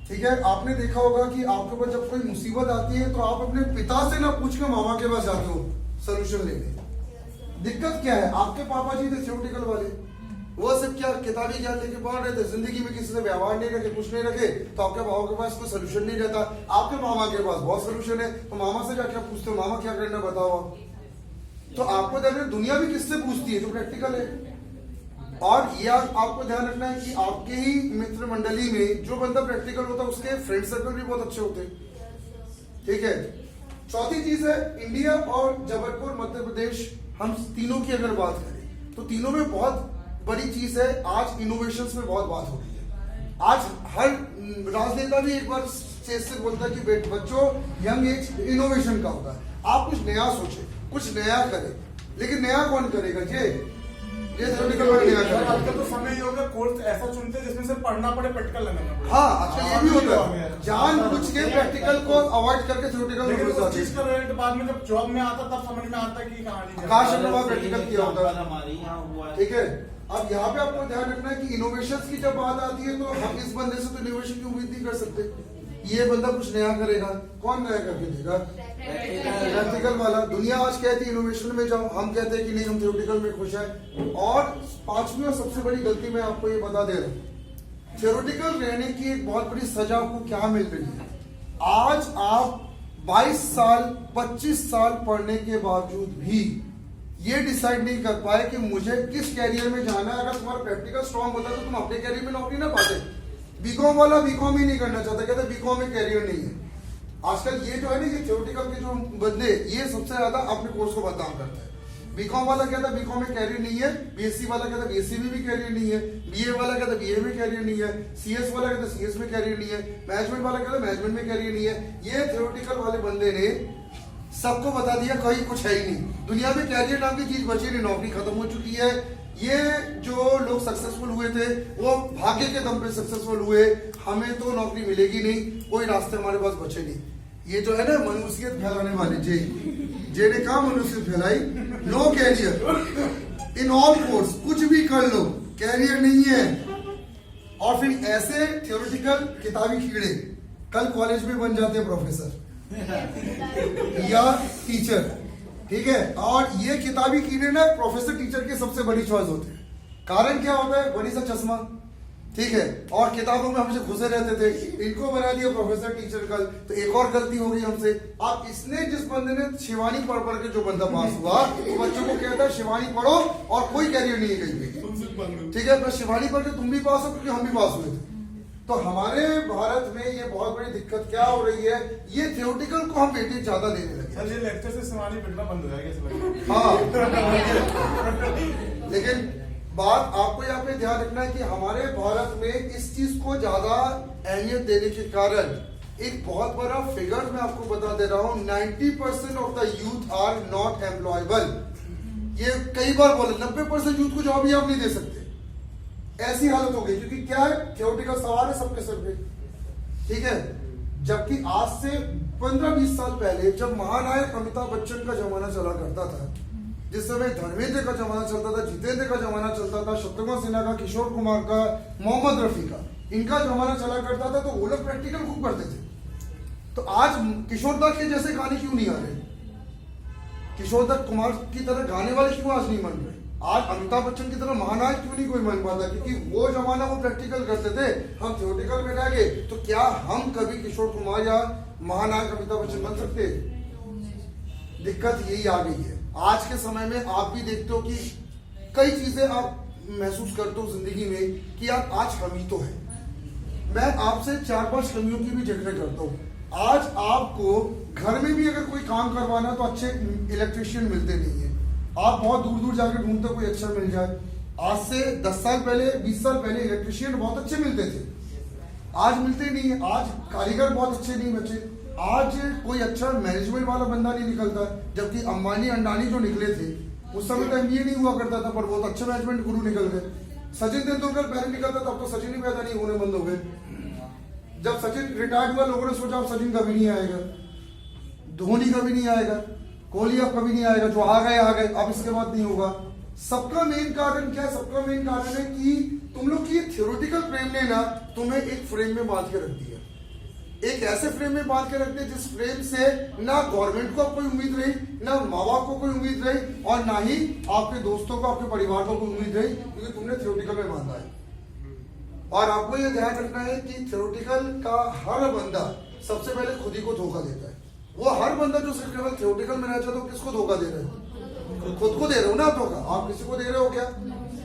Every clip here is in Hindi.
ठीक है, आपने देखा होगा कि आपके ऊपर जब कोई मुसीबत आती है तो आप अपने पिता से ना पूछ के मामा के पास जाते हो सोल्यूशन लेने। दिक्कत क्या है, आपके पापा जी थे थ्योरेटिकल वाले, वो सब क्या किताबी ज्ञान लेके पढ़ रहे थे, जिंदगी में किसी से व्यवहार नहीं रखे, कुछ नहीं रखे, तो आपके पापा के पास कोई सोल्यूशन नहीं रहता। आपके मामा के पास बहुत सोल्यूशन है, तो मामा से जाके पूछते हो मामा क्या करना बताओ आप। तो आपको देखना दुनिया भी किससे पूछती है, जो प्रैक्टिकल है। और यह आपको ध्यान रखना है कि आपके ही मित्र मंडली में जो बंदा प्रैक्टिकल होता है उसके फ्रेंड सर्कल भी बहुत अच्छे होते हैं। ठीक है, चौथी चीज है इंडिया और जबलपुर मध्य प्रदेश, हम तीनों की अगर बात करें तो तीनों में बहुत बड़ी चीज है, आज इनोवेशंस में बहुत बात हो रही है। आज हर राजनेता भी एक बार स्टेज से बोलता है कि बच्चों यंग एज इनोवेशन का होता है, आप कुछ नया सोचे, कुछ नया करें। लेकिन नया कौन करेगा, ये थ्योरेटिकल वाले नया करेगा। आजकल तो समय ये हो गया कोर्स ऐसा चुनते हैं जिसमें से पढ़ना पड़े, प्रैक्टिकल लगाना पड़े। हाँ, अच्छा ये भी होता है, जानबूझ के प्रैक्टिकल को अवॉइड करके थ्योरेटिकल में घुस जाते चीज का रिजल्ट बाद में जब जॉब में आता तब समझ में आता है कि कहानी काश हमने वहां प्रैक्टिकल किया होता। ठीक है, अब यहाँ पे आपको ध्यान रखना है कि इनोवेशन की जब बात आती है तो हम इस बंदे से तो इनोवेशन की उम्मीद नहीं कर सकते। ये बंदा कुछ नया करेगा, कौन नया करके देगा, प्रैक्टिकल वाला। दुनिया आज कहती है इनोवेशन में जाओ, हम कहते हैं कि नहीं हम थ्योरेटिकल में खुश हैं। और पांचवी और सबसे बड़ी गलती मैं आपको ये बता दे रहा हूँ, थ्योरेटिकल रहने की एक बहुत बड़ी सजा आपको क्या मिल रही है। आज आप 22 साल 25 साल पढ़ने के बावजूद भी ये डिसाइड नहीं कर पाए कि मुझे किस कैरियर में जाना है। अगर तुम्हारा प्रैक्टिकल स्ट्रांग होता तो तुम अपने कैरियर में नौकरी ना पाते। बीकॉम वाला बीकॉम ही नहीं करना चाहता, कहते बीकॉम में कैरियर नहीं है। आजकल ये जो है ना, ये थ्योरेटिकल के जो बंदे ये सबसे ज्यादा अपने कोर्स को बदनाम करता है। बीकॉम वाला कहता है बीकॉम में कैरियर नहीं है, बीएससी वाला कहता है बीएससी में भी कैरियर नहीं है, बीए वाला कहता है बीए में कैरियर नहीं है, सीएस वाला कहता है सीएस में कैरियर नहीं है, मैनेजमेंट वाला कहता है मैनेजमेंट में कैरियर नहीं है। ये थ्योरेटिकल वाले बंदे ने सबको बता दिया कहीं कुछ है ही नहीं, दुनिया में कैरियर नाम की चीज बची नहीं, नौकरी खत्म हो चुकी है। ये जो लोग सक्सेसफुल हुए थे वो भाग्य के दम पे सक्सेसफुल हुए, हमें तो नौकरी मिलेगी नहीं, कोई रास्ते हमारे पास बचे नहीं। ये जो है ना मनुष्यत फैलाने वाले जे ने कहा मनुष्यत फैलाई, no career in all course, कुछ भी कर लो कैरियर नहीं है। और फिर ऐसे थ्योरेटिकल किताबी कीड़े कल कॉलेज में बन जाते हैं प्रोफेसर या टीचर। ठीक है, और ये किताबी कीड़े ना प्रोफेसर टीचर की सबसे बड़ी चॉइस होते हैं। कारण क्या होता है, बड़ी सा चश्मा, ठीक है, और किताबों में हमसे घुसे रहते थे, इनको बना दिया प्रोफेसर टीचर कल, तो एक और गलती हो गई हमसे। अब इसने जिस बंदे ने शिवानी पढ़ पढ़ के जो बंदा पास हुआ, तो बच्चों को कहता है शिवानी पढ़ो और कोई कैरियर नहीं है कहीं पे। ठीक है, बस शिवानी पढ़ के तुम भी पास हो क्योंकि हम भी पास हुए थे। तो हमारे भारत में ये बहुत बड़ी दिक्कत क्या हो रही है, ये थ्योरेटिकल को हम वेटेज ज्यादा देने लगे। सर ये लेक्चर से शिवानी पिटना बंद हो जाएगा। हाँ लेकिन बात आपको यहाँ पे ध्यान रखना है कि हमारे भारत में इस चीज को ज्यादा अहमियत देने के कारण एक बहुत बड़ा फिगर मैं आपको बता दे रहा हूँ, 90% of the youth are not employable. ये कई बार बोले 90% यूथ को जॉब ही आप नहीं दे सकते, ऐसी हालत हो गई। क्योंकि क्या है, थ्योरेटिकल सवाल है सबके सर पे। ठीक है, जबकि आज से 15-20 साल पहले जब महानायक अमिताभ बच्चन का जमाना चला करता था, जिस समय धर्मेंद्र का जमाना चलता था, जितेंद्र का जमाना चलता था, शत्रुघ्न सिन्हा का, किशोर कुमार का, मोहम्मद रफी का, इनका जमाना चला करता था, तो वो लोग प्रैक्टिकल खूब करते थे। तो आज किशोर दा के जैसे गाने क्यों नहीं आ रहे, किशोर दत्त कुमार की तरह गाने वाले क्यों आज नहीं बन रहे, आज अमिताभ बच्चन की तरह महानायक क्यों नहीं कोई बन पाता? क्योंकि वो जमाना वो प्रैक्टिकल करते थे, हम थ्योरेटिकल में रह गए। तो क्या हम कभी किशोर कुमार या महानायक अमिताभ बच्चन बन सकते? दिक्कत यही आ गई है। आज के समय में आप भी देखते हो कि कई चीजें आप महसूस करते हो जिंदगी में कि यार आज कमी तो है। मैं आपसे 4-5 कमियों की भी जिक्र करता हूँ। आज आपको घर में भी अगर कोई काम करवाना तो अच्छे इलेक्ट्रिशियन मिलते नहीं है, आप बहुत दूर दूर जाकर ढूंढते कोई अच्छा मिल जाए। आज से 10 साल पहले 20 साल पहले इलेक्ट्रिशियन बहुत अच्छे मिलते थे, आज मिलते नहीं है। आज कारीगर बहुत अच्छे नहीं बचे, आज कोई अच्छा मैनेजमेंट वाला बंदा नहीं निकलता। जबकि अंबानी अंडानी जो निकले थे उस समय तो एमबीए नहीं हुआ करता था, पर बहुत अच्छे मैनेजमेंट गुरु निकल गए। सचिन तेंदुलकर पहले निकलता था, अब तो सचिन ही पैदा नहीं होने बंद हो गए। जब सचिन रिटायर्ड हुआ लोगों ने सोचा अब सचिन कभी नहीं आएगा, धोनी कभी नहीं आएगा, कोहली अब कभी नहीं आएगा, जो आ गए, अब इसके बाद नहीं होगा। सबका मेन कारण क्या है? सबका मेन कारण है कि तुम लोग की थ्योरेटिकल फ्रेम ने ना तुम्हें एक फ्रेम में बांध के रख दिया, एक ऐसे फ्रेम में बांध के रख दिया जिस फ्रेम से ना गवर्नमेंट को कोई उम्मीद रही, ना माँ बाप को कोई उम्मीद रही, और ना ही आपके दोस्तों को, आपके परिवार को कोई उम्मीद रही, क्योंकि तुमने थ्योरेटिकल में बांधा है। और आपको यह ध्यान रखना है कि थ्योरेटिकल का हर बंदा सबसे पहले खुद ही को धोखा देता है। वो हर बंदा जो सिर्फ केवल थ्योरेटिकल में रहना चाहता है, किसको धोखा दे रहे हो? खुद को दे रहे हो ना धोखा। आप किसी को दे रहे हो क्या?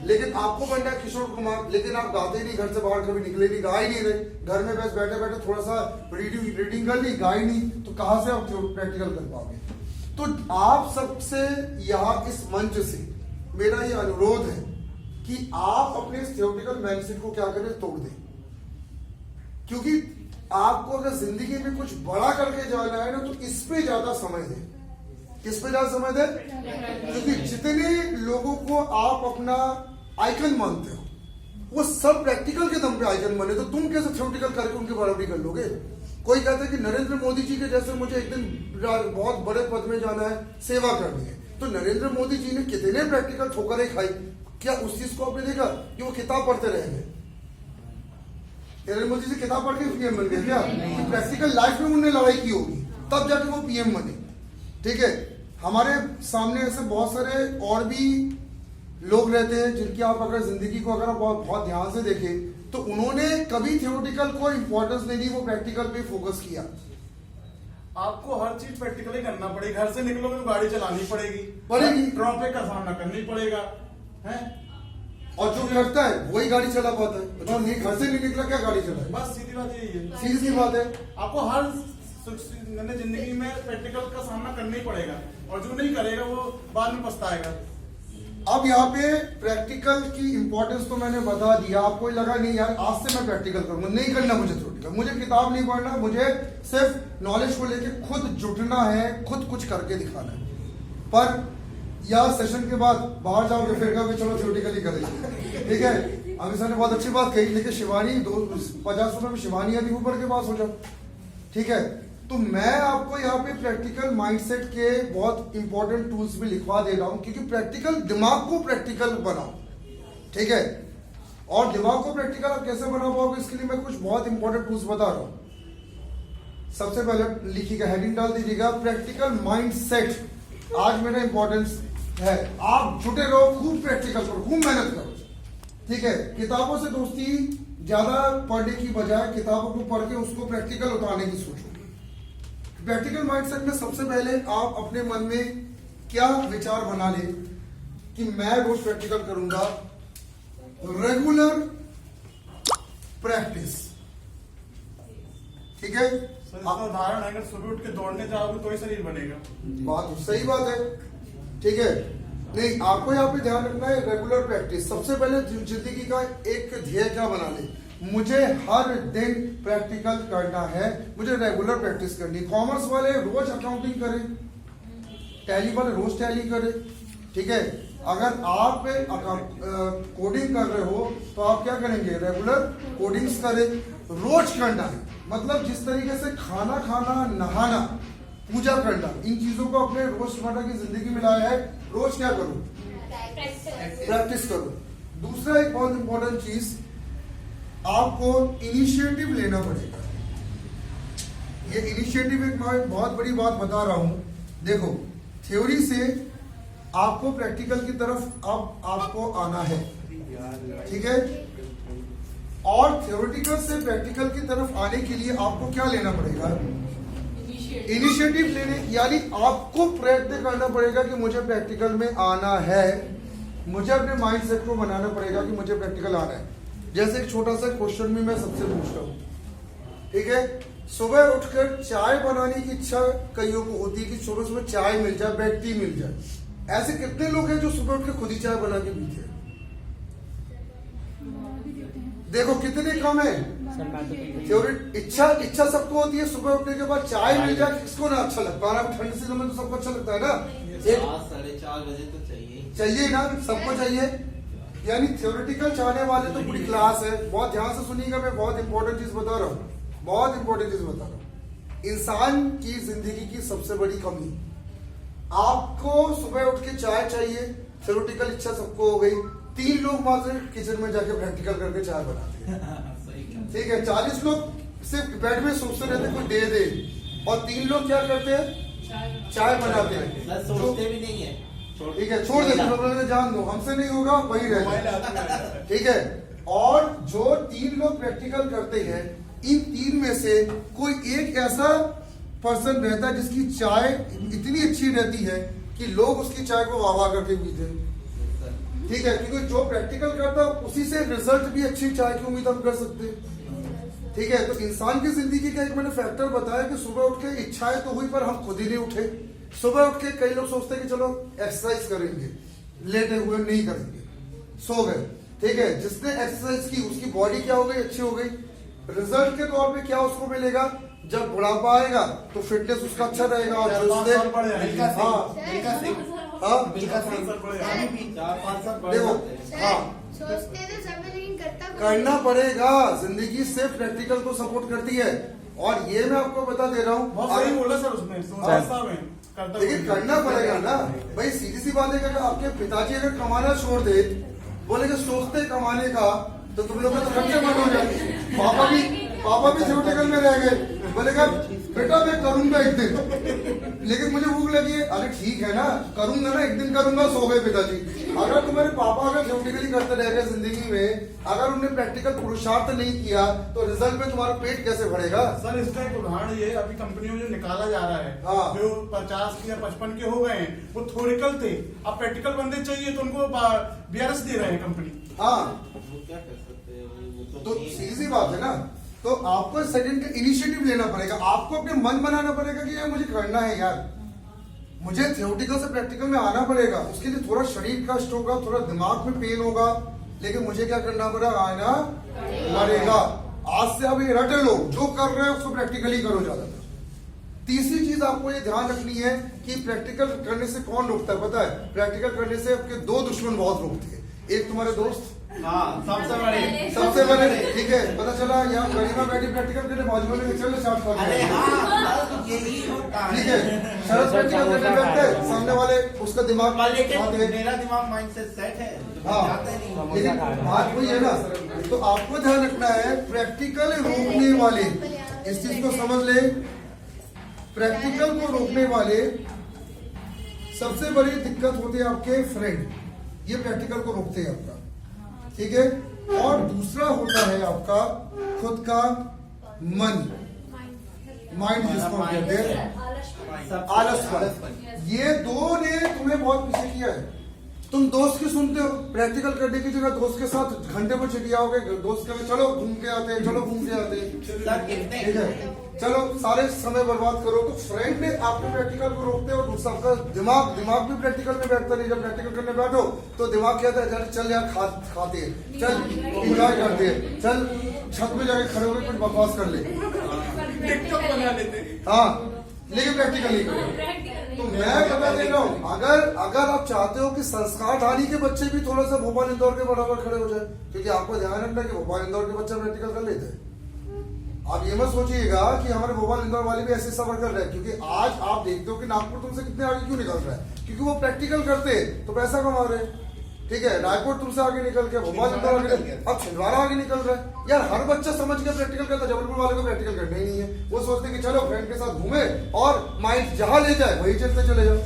लेकिन आपको बनना है किशोर कुमार, लेकिन आप गाते ही नहीं, घर से बाहर कभी निकले नहीं, गा ही नहीं रहे, घर में बस बैठे बैठे थोड़ा सा रीडिंग कर ली, गा ही नहीं, तो कहां से आप प्रैक्टिकल कर पाओगे? तो आप सबसे यहाँ इस मंच से मेरा ये अनुरोध है कि आप अपने थ्योरेटिकल माइंडसेट को क्या करें, तोड़ दें। क्योंकि आपको अगर जिंदगी में कुछ बड़ा करके जाना है ना, तो इस पे ज्यादा समय दें। किस पे ज्यादा समय दें? क्योंकि जितने लोगों को आप अपना आइकन मानते हो, वो सब प्रैक्टिकल के दम पे आइकन बने, तो तुम कैसे थ्योरेटिकल करके उनकी बराबरी कर लोगे? कोई कहता है कि नरेंद्र मोदी जी के जैसे मुझे एक दिन बहुत बड़े पद में जाना है, सेवा करनी है, तो नरेंद्र मोदी जी ने कितने प्रैक्टिकल ठोकरें खाई, क्या उस चीज को आपने देखा कि वो किताब पढ़ते रहेंगे? नरेंद्र मोदी जी किताब पढ़ के पीएम बन गए क्या? प्रैक्टिकल लाइफ में उन्होंने लड़ाई की होगी, तब जाके वो पीएम बने। ठीक है, हमारे सामने ऐसे बहुत सारे और भी लोग रहते हैं जिनकी आप अगर जिंदगी को अगर आप बहुत ध्यान से देखें, तो उन्होंने कभी थ्योरेटिकल को इंपॉर्टेंस नहीं दी, वो प्रैक्टिकल पे फोकस किया। आपको हर चीज प्रैक्टिकली करना पड़ेगी। घर से निकलोगे तो गाड़ी चलानी पड़ेगी, ट्रैफिक का सामना करनी पड़ेगा, है? और जो करता है वही गाड़ी चला पाता है, जो नहीं घर से नहीं निकला क्या गाड़ी चलाए? बस सीधी बात यही है, सीधी सी बात है। आपको हर जिंदगी में प्रैक्टिकल का सामना करना ही पड़ेगा, और जो नहीं करेगा वो बाद में पछताएगा। अब यहाँ पे प्रैक्टिकल की इंपॉर्टेंस तो मैंने बता दिया, आपको लगा नहीं यार आज से मैं प्रैक्टिकल करूंगा, नहीं करना मुझे थ्योरेटिकल, मुझे किताब नहीं पढ़ना, मुझे सिर्फ नॉलेज को लेके खुद जुटना है, खुद कुछ करके दिखाना है। पर या सेशन के बाद बाहर जाओगे फिर कहोगे चलो थ्योरेटिकल ही करेंगे, ठीक है? अमित सर ने बहुत अच्छी बात कही, लेकिन शिवानी 50 रुपए में शिवानी यदि ऊपर के पास हो जाओ, ठीक है? तो मैं आपको यहाँ पे प्रैक्टिकल माइंडसेट के बहुत इंपॉर्टेंट टूल्स भी लिखवा दे रहा हूं, क्योंकि प्रैक्टिकल दिमाग को प्रैक्टिकल बनाओ, ठीक है? और दिमाग को प्रैक्टिकल आप कैसे बना पाओगे, इसके लिए मैं कुछ बहुत इंपॉर्टेंट टूल्स बता रहा हूं। सबसे पहले लिखिएगा, हेडिंग डाल दीजिएगा प्रैक्टिकल माइंडसेट। आज मेरा इंपॉर्टेंस है, आप जुटे रहो, खूब प्रैक्टिकल करो, खूब मेहनत करो, ठीक है? किताबों से दोस्ती ज्यादा पढ़ने की बजाय किताबों को पढ़ के उसको प्रैक्टिकल उतारने की सोचो। प्रैक्टिकल माइंडसेट में सबसे पहले आप अपने मन में क्या विचार बना ले कि मैं रोज प्रैक्टिकल करूंगा, रेगुलर प्रैक्टिस, ठीक है? उदाहरण है, अगर सुबह उठ के दौड़ने जाओगे तो ही शरीर बनेगा। बात सही बात है, ठीक है? नहीं, आपको यहाँ पे ध्यान रखना है रेगुलर प्रैक्टिस। सबसे पहले जिंदगी का एक ध्येय क्या बना ले, मुझे हर दिन प्रैक्टिकल करना है, मुझे रेगुलर प्रैक्टिस करनी। कॉमर्स वाले रोज अकाउंटिंग करें, टैली वाले रोज टैली करें, ठीक है? अगर आप कोडिंग कर रहे हो तो आप क्या करेंगे, रेगुलर कोडिंग्स करें, रोज करना है। मतलब जिस तरीके से खाना खाना, नहाना, पूजा करना, इन चीजों को अपने रोजमर्रा की जिंदगी में लाया है, रोज क्या करो, प्रैक्टिस करो। दूसरा एक बहुत इंपॉर्टेंट चीज, आपको इनिशिएटिव लेना पड़ेगा। ये इनिशिएटिव एक बहुत बड़ी बात बता रहा हूं। देखो, थ्योरी से आपको प्रैक्टिकल की तरफ अब आपको आना है, ठीक है? और थ्योरेटिकल से प्रैक्टिकल की तरफ आने के लिए आपको क्या लेना पड़ेगा, इनिशिएटिव लेने, यानी आपको प्रयत्न करना पड़ेगा कि मुझे प्रैक्टिकल में आना है, मुझे अपने माइंडसेट को बनाना पड़ेगा कि मुझे प्रैक्टिकल आना है। जैसे एक छोटा सा क्वेश्चन भी मैं सबसे पूछता हूँ, ठीक है? सुबह उठकर चाय बनाने की इच्छा कईयों को होती है कि सुबह सुबह चाय मिल जाए, बेड टी मिल जाए। ऐसे कितने लोग हैं जो सुबह उठ के खुद ही चाय बना के पीते हैं? देखो कितने कम है। इच्छा सबको होती है, सुबह उठने के बाद चाय मिल जाए, किसको ना अच्छा लगता है? ठंड सीजन में तो सबको अच्छा लगता है ना, 4:30 बजे तो चाहिए ना, सबको चाहिए। यानी थ्योरेटिकल चाहने वाले तो पूरी क्लास है। बहुत ध्यान से सुनिएगा, मैं बहुत इंपॉर्टेंट चीज बता रहा हूँ, बहुत इंपॉर्टेंट चीज बता रहा हूँ। इंसान की जिंदगी की सबसे बड़ी कमी, आपको सुबह उठ के चाय चाहिए, थ्योरेटिकल इच्छा सबको हो गई, 3 लोग मात्र किचन में जाके प्रैक्टिकल करके चाय बनाते हैं, सही कहा। ठीक है। 40 लोग सिर्फ बेड में सोचते रहते कोई दे दे, और 3 लोग क्या करते हैं, चाय बनाते हैं। सर सोचते भी नहीं है, ठीक है, छोड़ देते, जान दो, हमसे नहीं होगा, वही रहे, ठीक है। और जो 3 लोग प्रैक्टिकल करते हैं, इन 3 में से कोई एक ऐसा पर्सन रहता है जिसकी चाय इतनी अच्छी रहती है कि लोग उसकी चाय को वाह वाह करके पीते हैं, ठीक है। क्योंकि जो प्रैक्टिकल करता है उसी से रिजल्ट भी अच्छी चाय की उम्मीद हम कर सकते हैं, ठीक है। तो इंसान की जिंदगी का एक मैंने फैक्टर बताया कि सुबह उठ के इच्छाएं तो हुई पर हम खुद ही नहीं उठे। सुबह उठ के कई लोग सोचते हैं कि चलो एक्सरसाइज करेंगे, लेटे हुए नहीं करेंगे, सो गए, ठीक है। जिसने एक्सरसाइज की उसकी बॉडी क्या हो गई, अच्छी हो गई। रिजल्ट के तौर पे क्या उसको मिलेगा, जब बुढ़ापा आएगा तो फिटनेस उसका अच्छा रहेगा, और जिसने देखो हाँ सोचते तो सब है, लेकिन करता कोई करना पड़ेगा। जिंदगी सिर्फ प्रैक्टिकल को सपोर्ट करती है, और ये मैं आपको बता दे रहा हूँ, बहुत सही बोला सर उसने, करता लेकिन करना पड़ेगा ना भाई। सीधी सी बात है कि अगर आपके पिताजी अगर कमाना छोड़ दे, बोले कि सोचते कमाने का, तो तुम लोग तो खर्चे बंद हो जाए। पापा भी थियोटिकल में रह गए, बोलेगा बेटा मैं करूंगा एक दिन, लेकिन मुझे भूख लगी है। अरे ठीक है ना, करूंगा ना, एक दिन करूंगा, सो गए पिताजी। अगर तुम्हारे पापा अगर थियोटिकली करते रह गए जिंदगी में, अगर उन्होंने प्रैक्टिकल पुरुषार्थ नहीं किया, तो रिजल्ट में तुम्हारा पेट कैसे भरेगा। सर इसका एक उदाहरण ये अभी कंपनियों में जो निकाला जा रहा है, हाँ। जो 50 या 55 के हो गए हैं, वो थ्योरिकल थे, अब प्रैक्टिकल बंदे चाहिए तो उनको BRS दे रहे हैं कंपनी। हाँ वो क्या कर सकते हैं, वो तो सीधी बात है ना। तो आपको सेकंड का इनिशिएटिव लेना पड़ेगा, आपको अपने मन बनाना पड़ेगा कि यार मुझे करना है, यार मुझे थियोटिकल से प्रैक्टिकल में आना पड़ेगा। उसके लिए थोड़ा शरीर कष्ट होगा, थोड़ा दिमाग में पेन होगा, लेकिन मुझे क्या करना पड़ेगा, आना पड़ेगा। आज से आप ये रट लो, जो कर रहे हो उसको प्रैक्टिकली करो ज्यादा। तीसरी चीज आपको ये ध्यान रखनी है कि प्रैक्टिकल करने से कौन रोकता है, पता है। प्रैक्टिकल करने से आपके 2 दुश्मन बहुत रोकते हैं। एक तुम्हारे दोस्त, हाँ सबसे बड़े, ठीक है। पता चला यहाँ गरीबा बैठी प्रैक्टिकल करने, बाजू वाले चल स्टार्ट कर अरे दिया, हाँ यही होता है, ठीक है। शरद प्रैक्टिकल करने बैठते हैं, सामने वाले उसका दिमाग लेकिन खाते हैं। मेरा दिमाग माइंड से सेट है, तो हाँ, जाता ही नहीं। लेकिन बात वही है ना। तो आपको ध्यान रखना है, प्रैक्टिकल रोकने वाले, इस चीज को समझ ले, प्रैक्टिकल को रोकने वाले सबसे बड़ी दिक्कत होती है आपके फ्रेंड, ये प्रैक्टिकल को रोकते हैं आपका, ठीक है। और दूसरा होता है आपका खुद का मन, माइंड जिसको हम कहते हैं, आलसपन। ये 2 ने तुम्हें बहुत पीछे किया है। तुम दोस्त की सुनते हो, प्रैक्टिकल करने की जगह दोस्त के साथ घंटे पर चिड़ियाओगे, दोस्त कहे चलो घूम के आते हैं, चलो घूम के आते हैं, ठीक है, चलो सारे समय बर्बाद करो। तो फ्रेंड ने आपके प्रैक्टिकल को रोकते हो, दूसरा आपका दिमाग भी प्रैक्टिकल में बैठता नहीं। जब प्रैक्टिकल करने बैठो तो दिमाग कहता है चल यार खाते हैं, चल एंजॉय करते हैं, चल छत में जाके खड़े होकर कुछ बकवास कर ले, हाँ, लेकिन प्रैक्टिकल नहीं करो। तो मैं बता दे रहा हूँ, अगर आप चाहते हो कि संस्कार ढाली के बच्चे भी थोड़ा सा भोपाल इंदौर के बराबर खड़े हो जाए, क्योंकि आपको ध्यान रखना कि भोपाल इंदौर के बच्चे प्रैक्टिकल कर लेते हैं। आप ये मत सोचिएगा कि हमारे भोपाल इंदौर वाले भी ऐसे सफर कर रहे हैं, क्योंकि आज आप देखते हो कि नागपुर तुमसे कितने आगे क्यों निकल रहा है, क्योंकि वो प्रैक्टिकल करते हैं तो पैसा कमा रहे हैं, ठीक है। रायपुर तुमसे आगे निकल के, भोपाल इंदौर आगे, अब छिंदवाड़ा आगे निकल रहा है। यार हर बच्चा समझ के प्रैक्टिकल करता है, जबलपुर वाले को प्रैक्टिकल करना ही नहीं है। वो सोचते कि चलो फ्रेंड के साथ घूमे और माइंड जहां ले जाए वही चलते चले जाओ,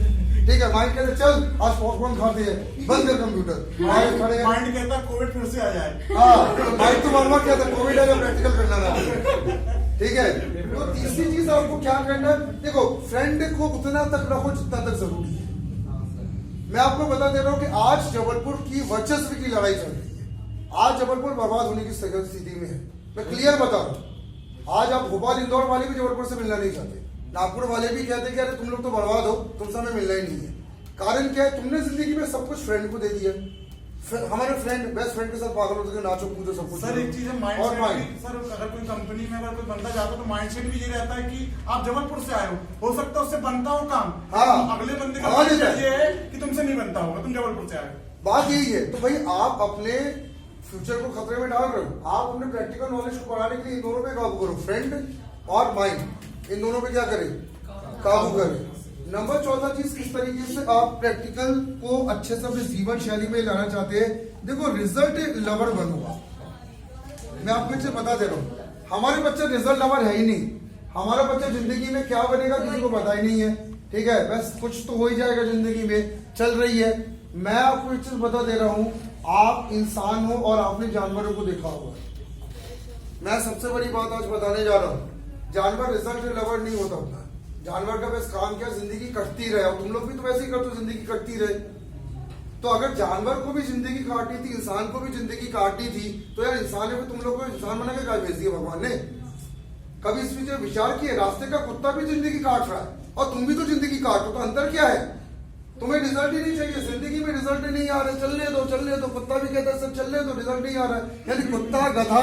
ठीक है। माइंड कहते चल आज पॉपकॉर्न खाते हैं, बंद कर कंप्यूटर, माइंड कहता है कोविड फिर से आ जाए, हाँ, माइंड तो बार कहता है कोविड है, प्रैक्टिकल करना ना, ठीक है। तो तीसरी चीज आपको क्या करना है, देखो फ्रेंड को उतना तक रखो जितना तक जरूरी है। मैं आपको बता दे रहा हूं कि आज जबलपुर की वर्चस्व की लड़ाई चल रही है। आज जबलपुर बर्बाद होने की स्थिति में है, मैं क्लियर बता रहा हूं। आज आप भोपाल इंदौर वाले भी जबलपुर से मिलना नहीं चाहते, नागपुर वाले भी कहते हैं कि अरे तुम लोग तो बर्बाद हो, तुमसे हमें मिलना ही नहीं है। कारण क्या है, तुमने जिंदगी में सब कुछ फ्रेंड को दे दिया। हमारे फ्रेंड बेस्ट फ्रेंड के साथ पागल होते थे, नाचो कूदो सब कुछ। सर एक चीज है माइंड, सर अगर कोई कंपनी में अगर कोई बंदा जाता है तो माइंडसेट भी ये रहता है कि आप जबलपुर से आए हो सकता है उससे बनता हो काम, हाँ, अगले बंदे का ये है कि तुमसे नहीं बनता होगा, तुम जबलपुर से आए हो। बात यही है। तो भाई आप अपने फ्यूचर को खतरे में डाल रहे हो, आप अपने प्रैक्टिकल नॉलेज को बढ़ाने के लिए इन दोनों पे काबू करो, फ्रेंड और माइंड, इन दोनों पे क्या करें, काबू करें। नंबर चौथा चीज, किस तरीके से आप प्रैक्टिकल को अच्छे से अपनी जीवन शैली में लाना चाहते हैं। देखो, रिजल्ट लवर बनूंगा, मैं आपको इसे बता दे रहा हूँ। हमारे बच्चे रिजल्ट लवर है ही नहीं। हमारा बच्चा जिंदगी में क्या बनेगा किसी को पता ही नहीं है, ठीक है। बस कुछ तो हो ही जाएगा, जिंदगी में चल रही है। मैं आपको एक चीज बता दे रहा हूँ, आप इंसान हो और आपने जानवरों को देखा होगा। मैं सबसे बड़ी बात आज बताने जा रहा हूँ, जानवर रिजल्ट लवर नहीं होता अपना। जानवर का बस काम क्या, जिंदगी कटती रहे। और तुम लोग भी तो वैसे ही करते हो, जिंदगी कटती रहे। तो अगर जानवर को भी जिंदगी काटनी थी, इंसान को भी जिंदगी काटनी थी, तो यार इंसान ने भी तुम लोग को इंसान बना के क्या भेज दिया भगवान ने? कभी इस पर विचार किए? रास्ते का कुत्ता भी जिंदगी काट रहा है और तुम भी तो जिंदगी काटो, तो अंतर क्या है? तुम्हें रिजल्ट ही नहीं चाहिए, जिंदगी में रिजल्ट नहीं आ रहे, चलने दो। कुत्ता भी कहता है सब चलने दो, रिजल्ट नहीं आ रहा है। यानी कुत्ता, गधा,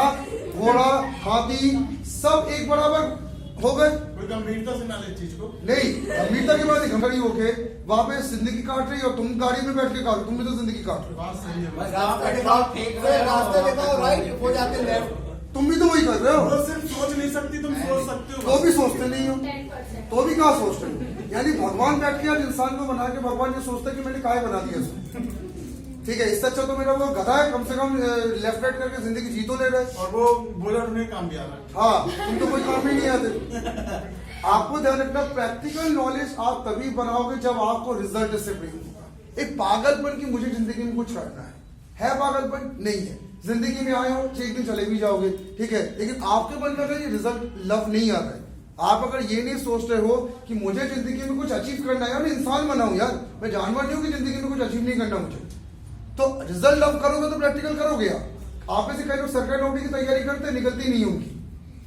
घोड़ा, हाथी सब एक बराबर हो गए। कोई गंभीरता से ना ले चीज को। नहीं, गंभीरता की बात है, खड़ी होके वहां पे जिंदगी काट रही है और तुम गाड़ी में बैठ के काटो, तुम भी तो जिंदगी काट रहे हो। बात सही है। बस रास्ता दिखाओ, फेंक रहे हो, रास्ता दिखाओ राइट, हो जाते लेफ्ट। तुम भी तो वही कर रहे हो। वो सिर्फ सोच नहीं सकती, तुम सोच सकते हो। तो भी सोचते नहीं हो, तो भी कहाँ सोचते हो? यानी भगवान बैठ के आज इंसान को बना के भगवान ये सोचता है कि मैंने काहे बना दिया इसको, ठीक है। इससे अच्छा तो मेरा वो गधा है, कम से कम लेफ्ट राइट करके जिंदगी जी तो ले रहे। और वो बोला उन्हें काम भी आ रहा है। हाँ, तुम तो कोई काम ही नहीं आते। आपको ध्यान रखना, प्रैक्टिकल नॉलेज आप तभी बनाओगे जब आपको रिजल्ट से प्रेम होगा। एक पागलपन की मुझे जिंदगी में कुछ करना है पागलपन नहीं है। जिंदगी में आए हो, एक दिन चले भी जाओगे, ठीक है, लेकिन आपके मन में अगर ये रिजल्ट लव नहीं आ रहा है, आप अगर ये नहीं सोच रहे हो कि मुझे जिंदगी में कुछ अचीव करना है, यार मैं इंसान बनाऊं, यार मैं जानवर नहीं हूं कि जिंदगी में कुछ अचीव नहीं करना मुझे, तो रिजल्ट लव करोगे तो प्रैक्टिकल करोगे। आप में से कई लोग सरकारी नौकरी की तैयारी करते, निकलती नहीं उनकी।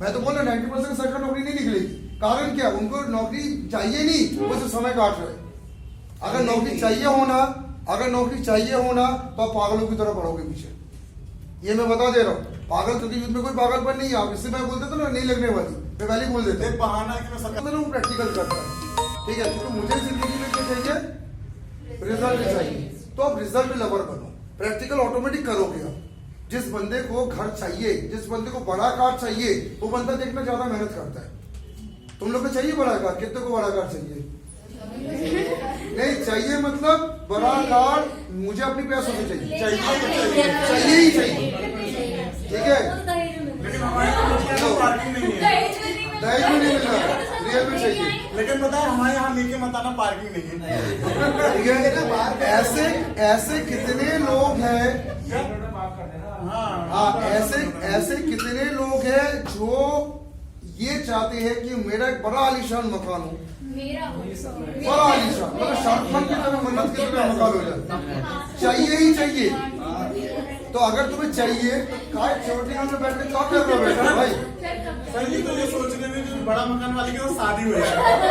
मैं तो बोल रहा 90% सरकारी नौकरी नहीं निकलेगी। कारण क्या? उनको नौकरी चाहिए नहीं, वो सिर्फ समय काट रहे। अगर नौकरी चाहिए होना तो आप पागलों की तरह पढ़ोगे पीछे, ये मैं बता दे रहा हूँ। पागल क्योंकि युद्ध में कोई पागलपन नहीं है। आप इससे मैं बोलते तो ना नहीं लगने वाली, मैं पहले बोल देते एक बहाना है कि मैं सरकार हूँ प्रैक्टिकल करता है, ठीक है। क्योंकि मुझे जिंदगी में क्या चाहिए? रिजल्ट चाहिए। तो आप रिजल्ट लवर बनो, प्रैक्टिकल ऑटोमेटिक करोगे आप। जिस बंदे को घर चाहिए, जिस बंदे को बड़ा कार चाहिए, वो बंदा देखना ज्यादा मेहनत करता है। तुम लोग को चाहिए बड़ा कार? कितने को बड़ा कार चाहिए? नहीं चाहिए, मतलब बड़ा कार मुझे अपनी पैसों से चाहिए ही चाहिए, ठीक है। लेकिन हमारे यहाँ पार्किंग नहीं है, दहेज में नहीं मिल रहा, रियल में चाहिए। लेकिन पता है हमारे यहाँ लेके मत आना, पार्किंग नहीं है। ठीक है, ऐसे कितने लोग हैं, हाँ ऐसे कितने लोग हैं जो ये चाहते हैं कि मेरा एक बड़ा आलीशान मकान हो, बड़ा आलीशान, मतलब शाहरुख खान की तरह, मन्नत की तरह मकान हो जाए, चाहिए ही चाहिए। तो अगर तुम्हें चाहिए तो काय छोटी में बैठ के क्या कर रहे हो बेटा भाई? सर जी तो ये सोचने में कि बड़ा मकान वाली के साथ शादी हो जाए।